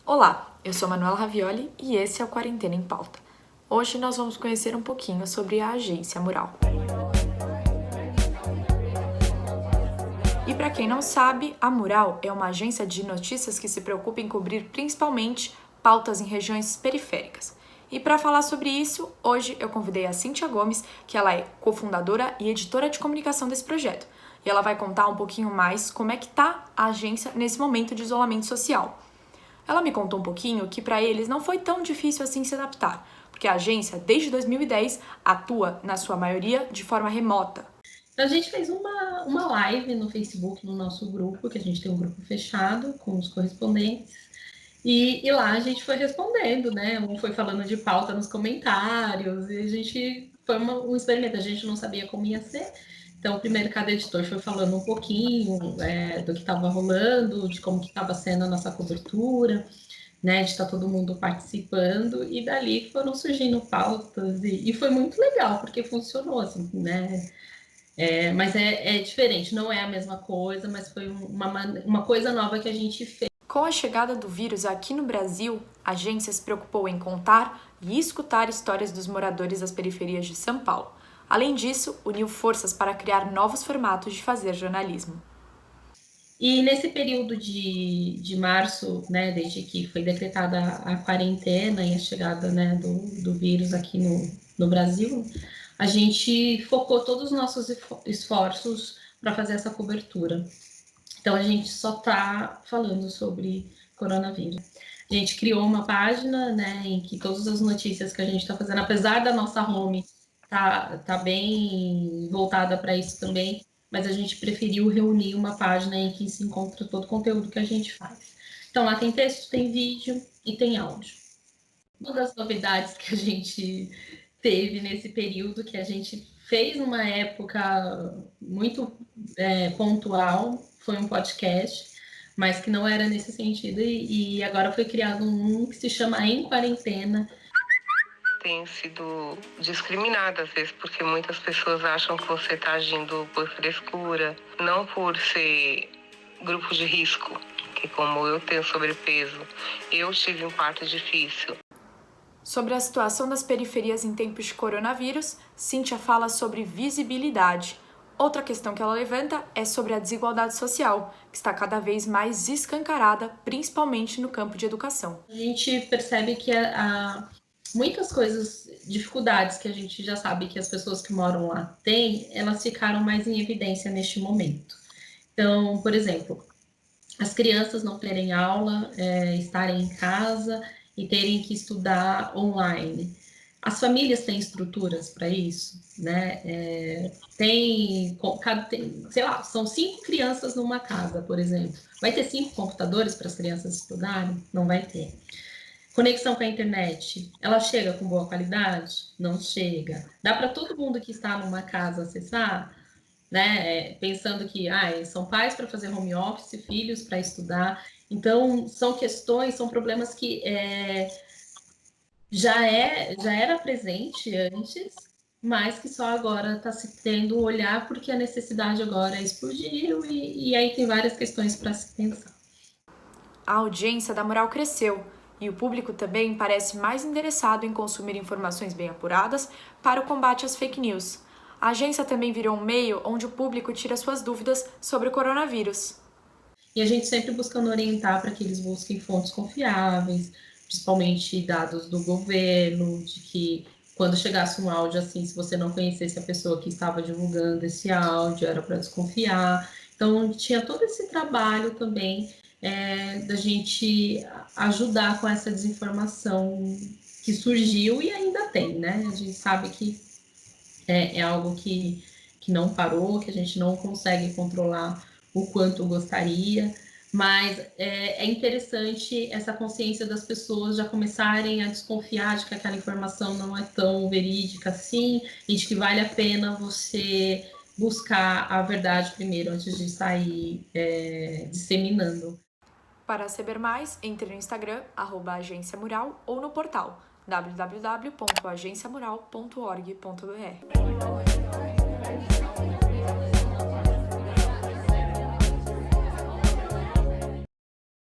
Olá, eu sou Manuela Ravioli e esse é o Quarentena em Pauta. Hoje nós vamos conhecer um pouquinho sobre a Agência Mural. E para quem não sabe, a Mural é uma agência de notícias que se preocupa em cobrir principalmente pautas em regiões periféricas. E para falar sobre isso, hoje eu convidei a Cíntia Gomes, que ela é cofundadora e editora de comunicação desse projeto. E ela vai contar um pouquinho mais como é que tá a agência nesse momento de isolamento social. Ela me contou um pouquinho que para eles não foi tão difícil assim se adaptar, porque a agência, desde 2010, atua, na sua maioria, de forma remota. A gente fez uma live no Facebook, no nosso grupo, que a gente tem um grupo fechado com os correspondentes, e lá a gente foi respondendo, né? Um foi falando de pauta nos comentários, e a gente foi um experimento, a gente não sabia como ia ser. Então, primeiro cada editor foi falando um pouquinho do que estava rolando, de como que estava sendo a nossa cobertura, né? De estar todo mundo participando, e dali foram surgindo pautas, e foi muito legal, porque funcionou, assim, né? Mas é diferente, não é a mesma coisa, mas foi uma coisa nova que a gente fez. Com a chegada do vírus aqui no Brasil, a agência se preocupou em contar e escutar histórias dos moradores das periferias de São Paulo. Além disso, uniu forças para criar novos formatos de fazer jornalismo. E nesse período de março, né, desde que foi decretada a quarentena e a chegada, né, do vírus aqui no Brasil, a gente focou todos os nossos esforços para fazer essa cobertura. Então, a gente só está falando sobre coronavírus. A gente criou uma página, né, em que todas as notícias que a gente está fazendo, apesar da nossa home tá bem voltada para isso também, mas a gente preferiu reunir uma página em que se encontra todo o conteúdo que a gente faz. Então, lá tem texto, tem vídeo e tem áudio. Uma das novidades que a gente teve nesse período, que a gente fez uma época muito pontual, foi um podcast, mas que não era nesse sentido, e agora foi criado um que se chama Em Quarentena. Tem sido discriminada às vezes, porque muitas pessoas acham que você está agindo por frescura, não por ser grupo de risco, que como eu tenho sobrepeso, eu tive um parto difícil. Sobre a situação das periferias em tempos de coronavírus, Cíntia fala sobre visibilidade. Outra questão que ela levanta é sobre a desigualdade social, que está cada vez mais escancarada, principalmente no campo de educação. A gente percebe que muitas coisas, dificuldades que a gente já sabe que as pessoas que moram lá têm, elas ficaram mais em evidência neste momento. Então, por exemplo, as crianças não terem aula, estarem em casa e terem que estudar online. As famílias têm estruturas para isso, né? Tem, sei lá, são 5 crianças numa casa, por exemplo. Vai ter 5 computadores para as crianças estudarem? Não vai ter. Conexão com a internet, ela chega com boa qualidade? Não chega. Dá para todo mundo que está numa casa acessar? Né? Pensando que são pais para fazer home office, filhos para estudar. Então, são questões, são problemas que já era presente antes, mas que só agora está se tendo um olhar porque a necessidade agora explodiu, e aí tem várias questões para se pensar. A audiência da Mural cresceu e o público também parece mais interessado em consumir informações bem apuradas para o combate às fake news. A agência também virou um meio onde o público tira suas dúvidas sobre o coronavírus. E a gente sempre buscando orientar para que eles busquem fontes confiáveis, principalmente dados do governo, de que quando chegasse um áudio assim, se você não conhecesse a pessoa que estava divulgando esse áudio, era para desconfiar. Então, tinha todo esse trabalho também da gente ajudar com essa desinformação que surgiu e ainda tem, né? A gente sabe que é algo que não parou, que a gente não consegue controlar o quanto gostaria, mas é interessante essa consciência das pessoas já começarem a desconfiar de que aquela informação não é tão verídica assim, e de que vale a pena você buscar a verdade primeiro, antes de sair disseminando. Para saber mais, entre no Instagram, @agência mural, ou no portal www.agenciamural.org.br.